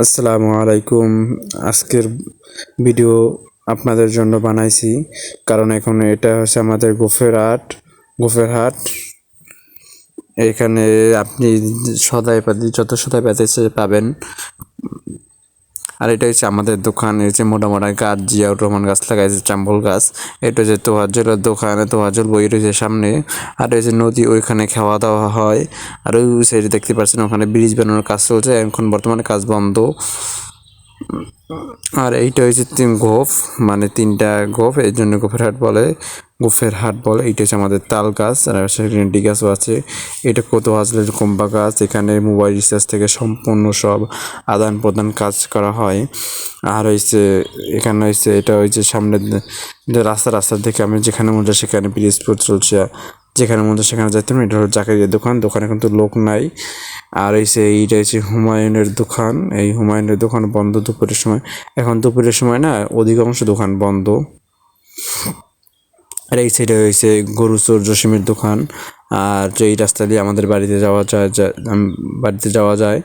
আসসালামু আলাইকুম। আজকের ভিডিও আপনাদের জন্য বানাইছি, কারণ এখন এটা হচ্ছে আমাদের গোফের হাট। এখানে আপনি সদাইপাতি যত সদাইপাতি পাবেন। আর এটা হচ্ছে আমাদের দোকান। এই যে মোটা মোটা গাছ, জিয়াউর রহমান গাছ লাগাইছে, চাম্বল গাছ। এটা হচ্ছে তোয়াজ্জলের দোকান, তোয়াজ্জল বই রয়েছে সামনে। আর এই যে নদী, ওইখানে খাওয়া দাওয়া হয়। আর ওই সাইডে দেখতে পাচ্ছেন ওখানে ব্রিজ বানানোর কাজ চলছে, এখন বর্তমানে কাজ বন্ধ। আর এইটা হচ্ছে গোফ, মানে তিনটা গোফ, এই জন্য গোফের হাট বলে। এইটা হচ্ছে আমাদের তাল গাছ, আর সেখানে গাছও আছে। এটা কত হাজলের কম্পা গাছ। এখানে মোবাইল রিচার্জ থেকে সম্পূর্ণ সব আদান প্রদান কাজ করা হয়। আর হয়েছে এখানে হয়েছে এটা হয়েছে সামনে রাস্তার দিকে আমি যেখানে মধ্যে সেখানে পিরিজপুর চলছে, যেখানে মধ্যে সেখানে যাইতাম। এটা হলো জাকারিয়া দোকানে কিন্তু লোক নাই। আর এইটা হচ্ছে হুমায়ুনের দোকান। এই হুমায়ুনের দোকান বন্ধ দুপুরের সময়। এখন দুপুরের সময় না, অধিকাংশ দোকান বন্ধ। আর এই সাইডে হয়েছে গরু চোর জসিমের দোকান। আর এই রাস্তা দিয়ে আমাদের বাড়িতে যাওয়া যায়।